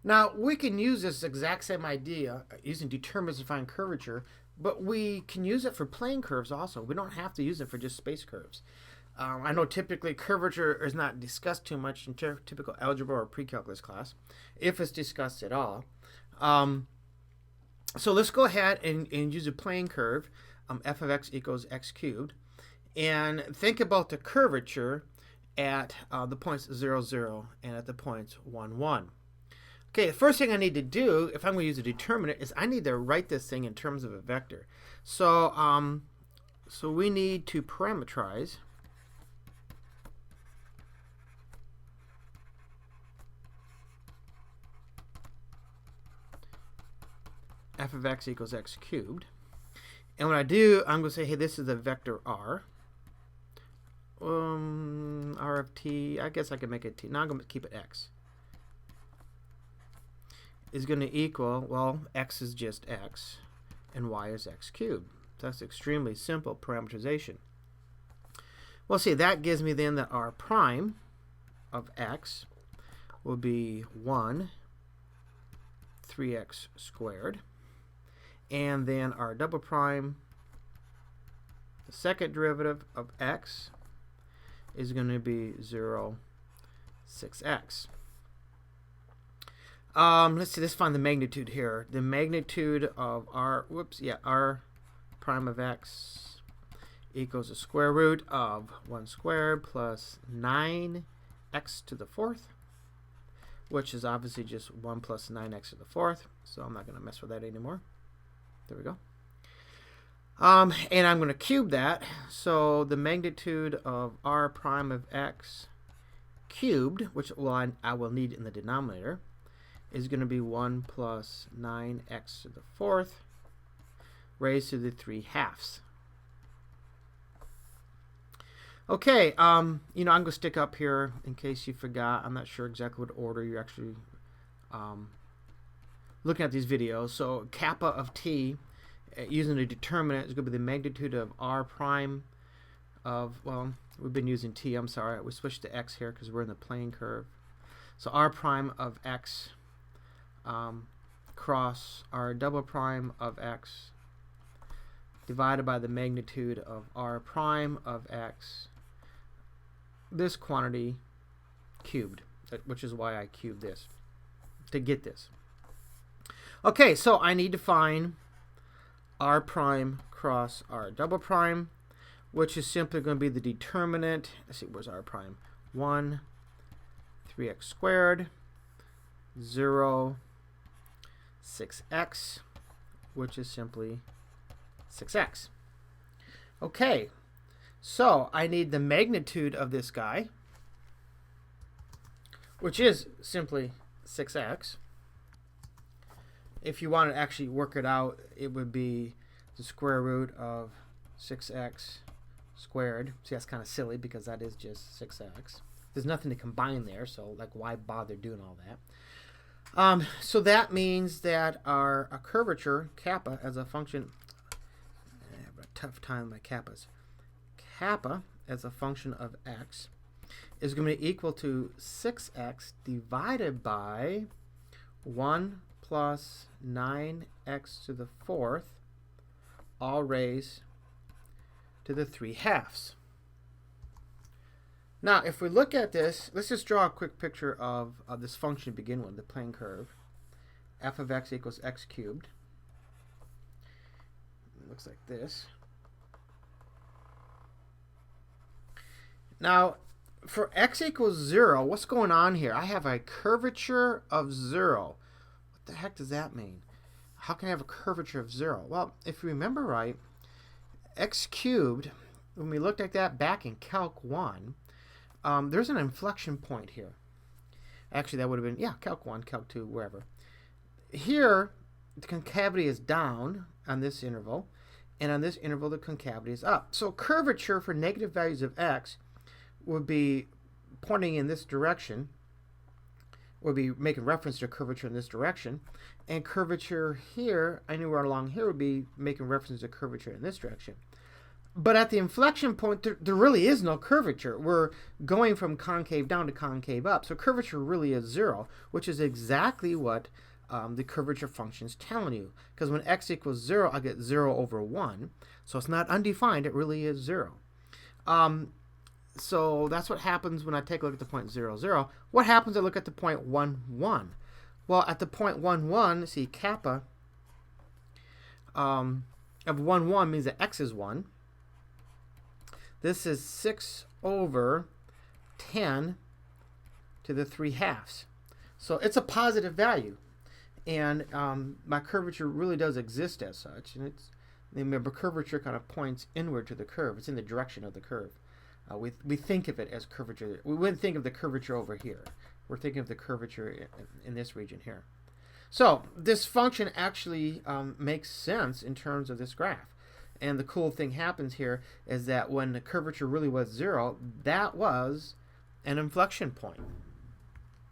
Now, we can use this exact same idea using determinants to find curvature, but we can use it for plane curves also. We don't have to use it for just space curves. I know typically curvature is not discussed too much in typical algebra or pre-calculus class, if it's discussed at all. So let's go ahead and use a plane curve, f of x equals x cubed, and think about the curvature at the points 0, 0 and at the points 1, 1. Okay, the first thing I need to do, if I'm going to use a determinant, is I need to write this thing in terms of a vector. So, so we need to parameterize f of x equals x cubed. And what I do, I'm going to say, hey, this is a vector r. R of t, I guess I can make it t. Now I'm going to keep it x. Is going to equal, well, x is just x, and y is x cubed. That's extremely simple parameterization. Well, see, that gives me then that r prime of x will be 1, 3x squared. And then our double prime, the second derivative of x, is going to be 0, 6x. Let's see, let's find the magnitude here. The magnitude of r prime of x equals the square root of 1 squared plus 9x to the fourth, which is obviously just 1 plus 9x to the fourth, so I'm not going to mess with that anymore. There we go. And I'm going to cube that, so the magnitude of r prime of x cubed, which I will need in the denominator, is going to be 1 plus 9x to the fourth raised to the 3/2. Okay, you know, I'm going to stick up here in case you forgot. I'm not sure exactly what order you're actually looking at these videos. So kappa of t, using a determinant, is going to be the magnitude of r prime of, well, we've been using t, I'm sorry. We switched to x here because we're in the plane curve. So r prime of x cross r double prime of x divided by the magnitude of r prime of x, this quantity cubed, which is why I cubed this, to get this. Okay, so I need to find r prime cross r double prime, which is simply going to be the determinant. Let's see, where's r prime? 1, 3x squared, 0, 6x, which is simply 6x. Okay, so I need the magnitude of this guy, which is simply 6x. If you want to actually work it out, it would be the square root of 6x squared. See, that's kind of silly because that is just 6x. There's nothing to combine there, so like why bother doing all that? So that means that our curvature, kappa, as a function, I have a tough time with my kappas. Kappa, as a function of x, is going to be equal to 6x divided by 1 plus 9x to the fourth, all raised to the 3/2. Now, if we look at this, let's just draw a quick picture of this function to begin with, the plane curve. F of x equals x cubed. It looks like this. Now, for x equals 0, what's going on here? I have a curvature of 0. What the heck does that mean? How can I have a curvature of 0? Well, if you remember right, x cubed, when we looked at that back in Calc 1, there's an inflection point here. Actually, that would have been, yeah, Calc 1, Calc 2, wherever. Here, the concavity is down on this interval, and on this interval, the concavity is up. So curvature for negative values of x would be pointing in this direction, would be making reference to curvature in this direction, and curvature here, anywhere along here, would be making reference to curvature in this direction. But at the inflection point, there really is no curvature. We're going from concave down to concave up. So curvature really is 0, which is exactly what the curvature function is telling you. Because when x equals 0, I get 0 over 1. So it's not undefined. It really is 0. So that's what happens when I take a look at the point 0, 0. What happens if I look at the point 1, 1? Well, at the point 1, 1, see, kappa of 1, 1 means that x is 1. This is 6 over 10 to the 3/2. So it's a positive value. And my curvature really does exist as such. And remember, curvature kind of points inward to the curve. It's in the direction of the curve. We think of it as curvature. We wouldn't think of the curvature over here. We're thinking of the curvature in this region here. So this function actually makes sense in terms of this graph. And the cool thing happens here is that when the curvature really was 0, that was an inflection point.